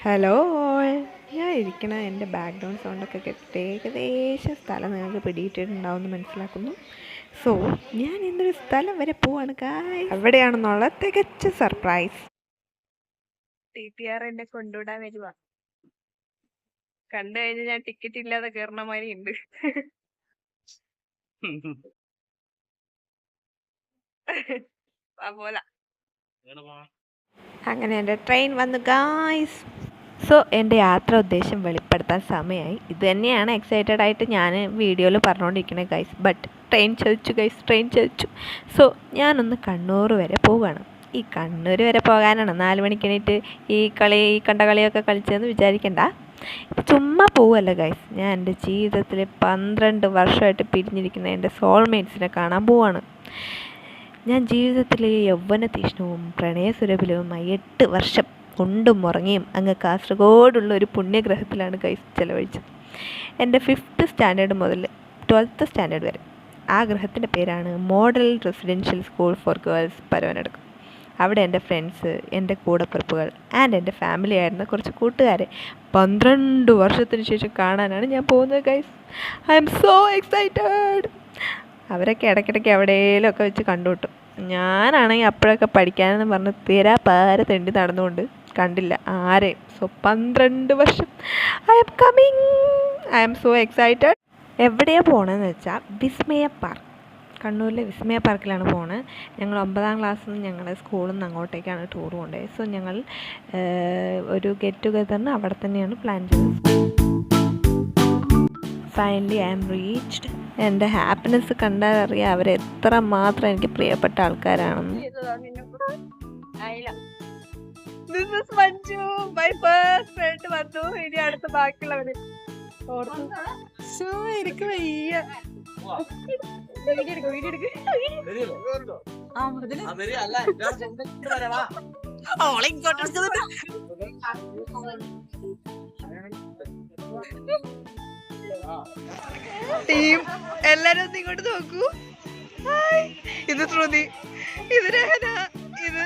Hello all, ഞാൻ ഇരിക്കണ എൻ്റെ ബാക്ക്ഗ്രൗണ്ട് സൗണ്ടൊക്കെ കേട്ടിട്ട് ഏകദേശം സ്ഥലം നിങ്ങൾക്ക് പിടിയിട്ടിട്ടുണ്ടാവുമെന്ന് മനസ്സിലാക്കുന്നു. സോ ഞാൻ ഇന്നൊരു സ്ഥലം വരെ പോവാണ് ഗായ്സ്. എവിടെയാണെന്നുള്ള തികച്ച സർപ്രൈസ്. TTR എന്നെ കൊണ്ടുവിടാൻ വരുവാ. കണ്ടു കഴിഞ്ഞ് ഞാൻ ടിക്കറ്റ് ഇല്ലാതെ കയറണ മാതിരി ഉണ്ട്. പോലെ അങ്ങനെ എൻ്റെ ട്രെയിൻ വന്നു ഗായ്സ്. സോ എൻ്റെ യാത്ര ഉദ്ദേശം വെളിപ്പെടുത്താൻ സമയമായി. ഇത് തന്നെയാണ് എക്സൈറ്റഡ് ആയിട്ട് ഞാൻ വീഡിയോയിൽ പറഞ്ഞുകൊണ്ടിരിക്കുന്നത് ഗൈസ്. ബട്ട് ട്രെയിൻ ചതിച്ചു ഗൈസ്, ട്രെയിൻ ചതിച്ചു. സോ ഞാനൊന്ന് കണ്ണൂർ വരെ പോവുകയാണ്. ഈ കണ്ണൂർ വരെ പോകാനാണ് 4 മണിക്ക് എണീറ്റ് ഈ കണ്ട കളിയൊക്കെ കളിച്ചതെന്ന് വിചാരിക്കണ്ട. ചുമ്മാ പോവല്ല ഗൈസ്. ഞാൻ എൻ്റെ ജീവിതത്തിൽ 12 വർഷമായിട്ട് പിരിഞ്ഞിരിക്കുന്ന എൻ്റെ സോൾമേറ്റ്സിനെ കാണാൻ പോവാണ്. ഞാൻ ജീവിതത്തിൽ യൗവന തീഷ്ണവും പ്രണയസുരഭിലവുമായി 8 വർഷം ഉണ്ടും ഉറങ്ങിയും അങ്ങ് കാസർഗോഡുള്ള ഒരു പുണ്യഗ്രഹത്തിലാണ് ഗൈസ് ചിലവഴിച്ചത്. എൻ്റെ 5th സ്റ്റാൻഡേർഡ് മുതൽ 12th സ്റ്റാൻഡേർഡ് വരെ. ആ ഗ്രഹത്തിൻ്റെ പേരാണ് model residential school for girls പരവനടക്കം. അവിടെ എൻ്റെ ഫ്രണ്ട്സ്, എൻ്റെ കൂടപ്പിറപ്പുകൾ ആൻഡ് എൻ്റെ ഫാമിലി ആയിരുന്ന കുറച്ച് കൂട്ടുകാരെ 12 വർഷത്തിന് ശേഷം കാണാനാണ് ഞാൻ പോകുന്നത് guys. I M so excited. അവരൊക്കെ ഇടയ്ക്കിടയ്ക്ക് എവിടെയെങ്കിലുമൊക്കെ വെച്ച് കണ്ടുകിട്ടും. ഞാനാണെങ്കിൽ അപ്പോഴൊക്കെ പഠിക്കാനെന്ന് പറഞ്ഞ് പാര തെണ്ടി നടന്നുകൊണ്ട് കണ്ടില്ല ആരെയും. സോ 12 വർഷം I am coming. I M so excited. എവിടെയാണ് പോകണമെന്ന് വെച്ചാൽ വിസ്മയ പാർക്ക്, കണ്ണൂരിലെ വിസ്മയ പാർക്കിലാണ് പോണത്. ഞങ്ങൾ 9ാം ക്ലാസ്സിൽ നിന്ന് ഞങ്ങളുടെ സ്കൂളിൽ നിന്ന് അങ്ങോട്ടേക്കാണ് ടൂർ പോകേണ്ടത്. സോ ഞങ്ങൾ ഒരു ഗെറ്റ് ടുഗദറിന് അവിടെ തന്നെയാണ് പ്ലാൻ ചെയ്തത്. Finally I M reached. എൻ്റെ ഹാപ്പിനെസ് കണ്ടാൽ അറിയാം അവരെത്ര മാത്രം എനിക്ക് പ്രിയപ്പെട്ട ആൾക്കാരാണെന്ന്. ഇനി അടുത്ത ബാക്കിയുള്ളവര് എനിക്ക് വയ്യ. ടീം എല്ലാരും ഒന്ന് ഇങ്ങോട്ട് നോക്കൂ. ഇത് ശ്രുതി, ഇത് രഹന, ഇത്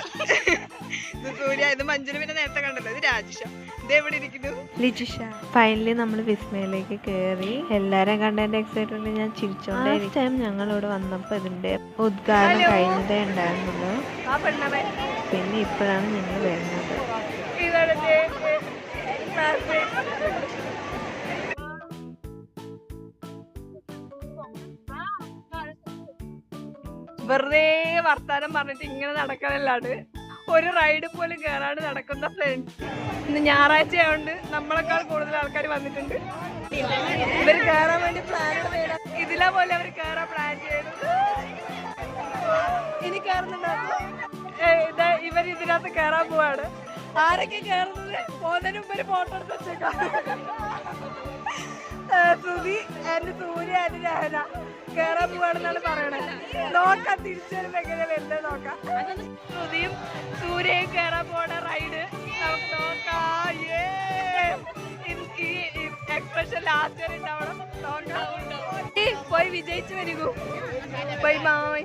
സൂര്യ, ഇത് മഞ്ജുന, പിന്നെ നേരത്തെ കണ്ടല്ലോ ഇത് രാജിഷ, ഇത് എവിടെ ഇരിക്കുന്നു ലിജിഷ. ഫൈനലി നമ്മൾ വിസ്മയിലേക്ക് കയറി. എല്ലാരും കണ്ടതിന്റെ എക്സൈറ്റ്മെന്റ് ഞാൻ ചിരിച്ചോണ്ടേ. ടൈം ഞങ്ങളിവിടെ വന്നപ്പോൾ ഇതിന്റെ ഉദ്ഘാടനം കഴിഞ്ഞതേ ഉണ്ടായിരുന്നുള്ളൂ. പിന്നെ ഇപ്പോഴാണ് ഞങ്ങൾ വരുന്നത്. വെറുതെ വർത്താനം പറഞ്ഞിട്ട് ഇങ്ങനെ നടക്കാനല്ലാണ്ട് ഒരു റൈഡ് പോലും കയറാണ്ട് നടക്കുന്ന ഫ്രണ്ട്സ്. ഇന്ന് ഞായറാഴ്ച ആയതുകൊണ്ട് നമ്മളെക്കാൾ കൂടുതൽ ആൾക്കാർ വന്നിട്ടുണ്ട്. ഇവര് കയറാൻ വേണ്ടി പ്ലാൻ ഇതിലെ പോലെ അവർ കയറാൻ പ്ലാൻ ചെയ്തത്. ഇനി കയറുന്നുണ്ടാവും. ഇവർ ഇതിനകത്ത് കയറാൻ പോവാണ്. ആരൊക്കെ കയറുന്നത് പോകുന്നതിന് മുമ്പ് ഒരു ഫോട്ടോ എടുത്ത് വെച്ചേക്കാം. ശ്രുതി ആൻഡ് സൂര്യ ആൻഡ് രഹന കയറാൻ പോവാണെന്നാണ് പറയണത്. നോക്കാം തിരിച്ചു വരുമ്പോ എങ്ങനെ വരുന്നത് നോക്കാം. ശ്രുതിയും സൂര്യയും കയറാൻ പോണ റൈഡ് നമുക്ക് നോക്കാം. ഈ എക്സ്പ്രഷൻ ലാസ്റ്റ് വരെ ഉണ്ടാവണം. നോക്കാം. പോയി വിജയിച്ചു വരികൂ. Bye bye.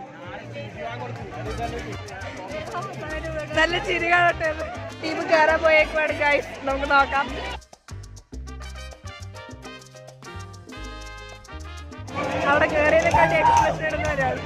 നല്ല ചിരി കാണട്ടെ. ടീം കയറാൻ പോയേക്കുവാണ് ഗൈസ്. നമുക്ക് നോക്കാം. അവിടെ കയറിയതിനെക്കാട്ടി എക്സ്പ്രഷൻ ഇടുന്ന ഒരാൾ.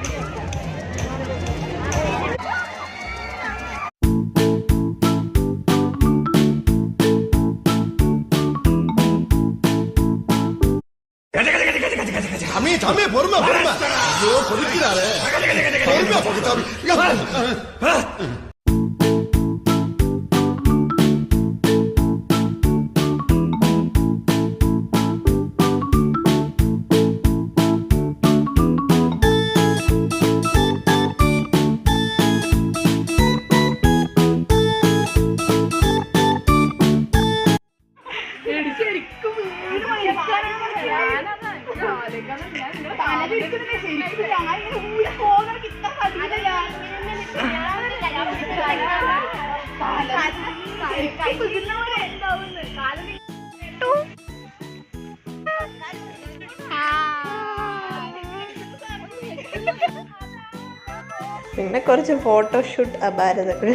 പിന്നെ കുറച്ച് ഫോട്ടോഷൂട്ട് അപാരതകൾ.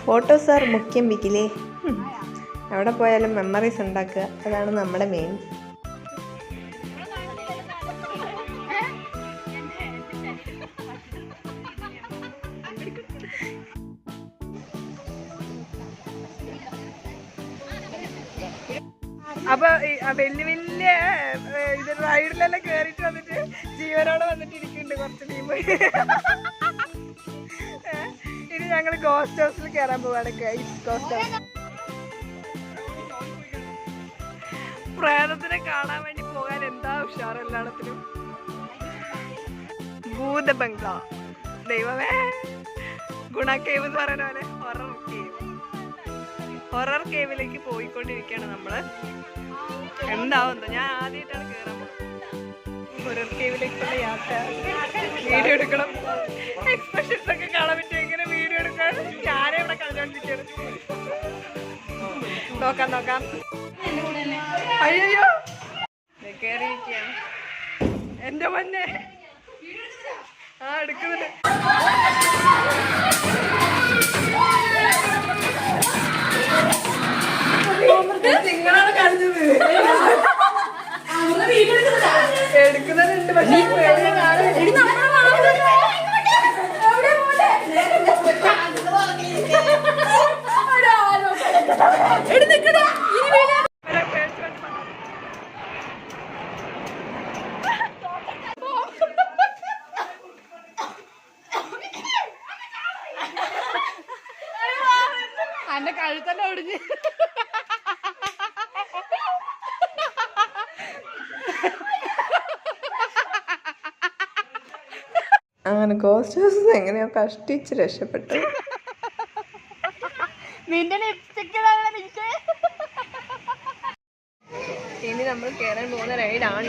ഫോട്ടോസ് ആർ മുഖ്യം വിക്കിലേ. എവിടെ പോയാലും മെമ്മറീസ് ഉണ്ടാക്കുക, അതാണ് നമ്മുടെ മെയിൻ. അപ്പൊ വലിയ വലിയ ഇത് റൈഡിലെല്ലാം കേറിയിട്ട് വന്നിട്ട് ജീവനോടെ വന്നിട്ട് ഇരിക്കുന്നുണ്ട് കുറച്ച് ടീം. ഇനി ഞങ്ങൾ ഗോസ്റ്റ് ഹൗസിൽ കയറാൻ പോവാണ്. ഗോസ്റ്റ് ഹൗസ് പ്രേതത്തിനെ കാണാൻ വേണ്ടി പോകാൻ എന്താ ഉഷാർ എല്ലായിടത്തിലും. ഭൂത ബംഗ്ലാ, ദൈവമേ, ഗുണ കേവ് എന്ന് പറയുന്ന പോലെ ഹൊറർ കേവ്. ഹൊറർ കേവിലേക്ക് പോയിക്കൊണ്ടിരിക്കുകയാണ് നമ്മള്. എന്താവുന്നു, ഞാൻ ആദ്യമായിട്ടാണ് കയറാൻ പോകുന്നത് ഹൊറർ കേവിലേക്കുള്ള യാത്ര. വീഡിയോ എടുക്കണം, എക്സ്പ്രഷൻസ് ഒക്കെ കാണാൻ പറ്റും. എങ്ങനെ വീഡിയോ എടുക്കാൻ ഞാനേ ഇവിടെ കളഞ്ഞോണ്ടിരിക്കുകയാണ്. നോക്കാം. അയ്യോ കയറിയിരിക്കുകയാണ് എന്റെ മഞ്ഞെ. എടുക്കുന്നുണ്ട്. നിങ്ങളാണ് കളിച്ചത്. എടുക്കുന്നുണ്ട് പക്ഷേ എന്റെ കഴുത്തന്നെ ഒടിഞ്ഞ്. അങ്ങനെ ഗോസ്റ്റ് ഹൗസ് എങ്ങനെയോ കഷ്ടിച്ച് രക്ഷപ്പെട്ടു. ഇനി നമ്മൾ കയറാൻ പോകുന്ന റൈഡാണ്.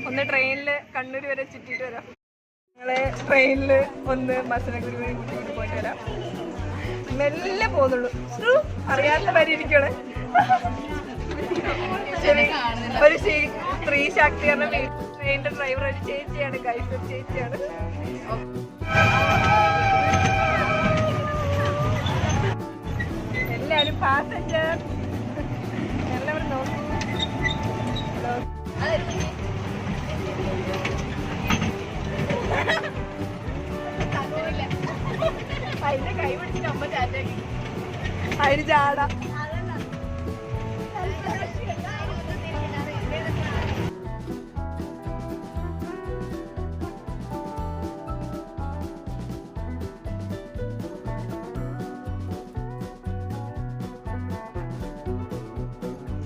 ഒന്ന് ട്രെയിനില് കണ്ണൂർ വരെ ചുറ്റിട്ട് വരാം. ഞങ്ങള് ട്രെയിനില് ഒന്ന് മസനഗുരു വരെ കൂട്ടിയിട്ട് പോയിട്ട് വരാം. മെല്ലെ പോകുന്നുള്ളൂ, അറിയാത്ത വരെ ഇരിക്കണേ. ശരി, ഒരു സ്ത്രീ ശാക്തീകരണ ട്രെയിനിന്റെ ഡ്രൈവർ ഒരു ചേച്ചിയാണ്, ഗൈസ് ചേച്ചിയാണ്. എല്ലാവരും പാസഞ്ചർ എല്ലാവരും നോക്കൂ. അതിന്റെ കൈ പിടിച്ചിട്ട് അമ്മ ചാറ്റാക്കി അതിന് ചാട.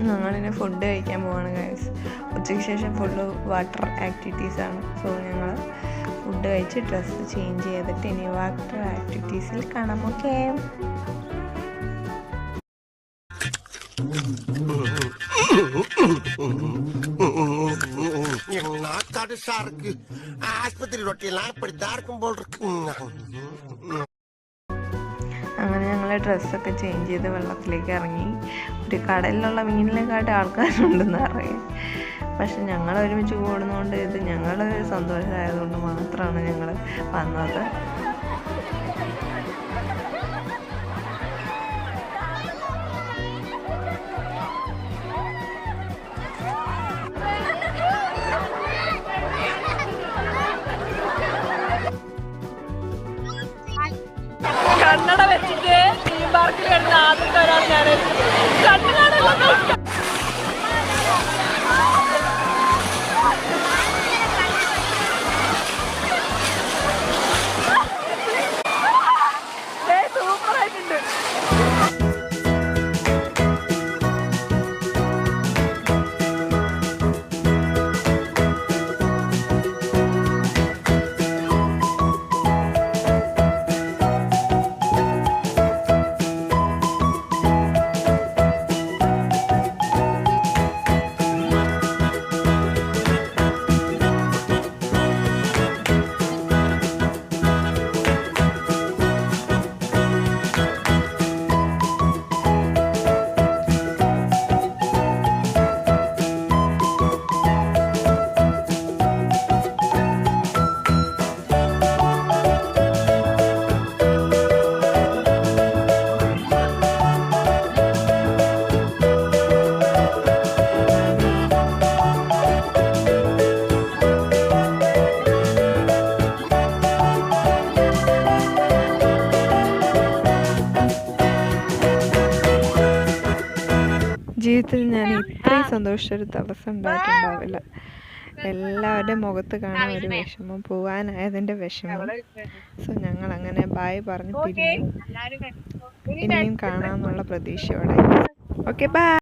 ഞങ്ങളിനി ഫുഡ് കഴിക്കാൻ പോവാണ് ഗൈസ്. ഉച്ചയ്ക്ക് ശേഷം ഫുള്ള് വാട്ടർ ആക്ടിവിറ്റീസാണ്. സോ ഞങ്ങൾ ഫുഡ് കഴിച്ച് ഡ്രസ്സ് ചേഞ്ച് ചെയ്തിട്ട് ഇനി വാട്ടർ ആക്ടിവിറ്റീസിൽ കാണാം. ഓക്കേ, ആശുപത്രി റൊട്ടിയെല്ലാം ഇപ്പടിത്താർക്കുമ്പോൾ അങ്ങനെ ഞങ്ങൾ ഡ്രസ്സൊക്കെ ചേഞ്ച് ചെയ്ത് വെള്ളത്തിലേക്ക് ഇറങ്ങി. ഒരു കടലിലുള്ള മീനിനെക്കാട്ട് ആൾക്കാരുണ്ടെന്ന് അറിയാം. പക്ഷെ ഞങ്ങൾ ഒരുമിച്ച് കൂടുന്നതുകൊണ്ട് ഇത് ഞങ്ങൾ സന്തോഷമായതുകൊണ്ട് മാത്രമാണ് ഞങ്ങൾ വന്നത്. കണ്ണട വെച്ചിട്ട് തീം പാർക്കിൽ കിടന്ന ആദ്യത്തെ ഒരാൾ ഞാൻ. കണ്ണിനാണല്ലോ ജീവിതത്തിൽ ഞാൻ ഇത്രയും സന്തോഷിച്ചൊരു ദിവസം ഉണ്ടായിട്ടുണ്ടാവില്ല. എല്ലാവരുടെയും മുഖത്ത് കാണാൻ ഒരു വിഷമം, പോവാനായതിൻ്റെ വിഷമം. സോ ഞങ്ങൾ അങ്ങനെ ബായ് പറഞ്ഞ് പിരിഞ്ഞു. ഇനിയും കാണാമെന്നുള്ള പ്രതീക്ഷയോടെ. Okay bye.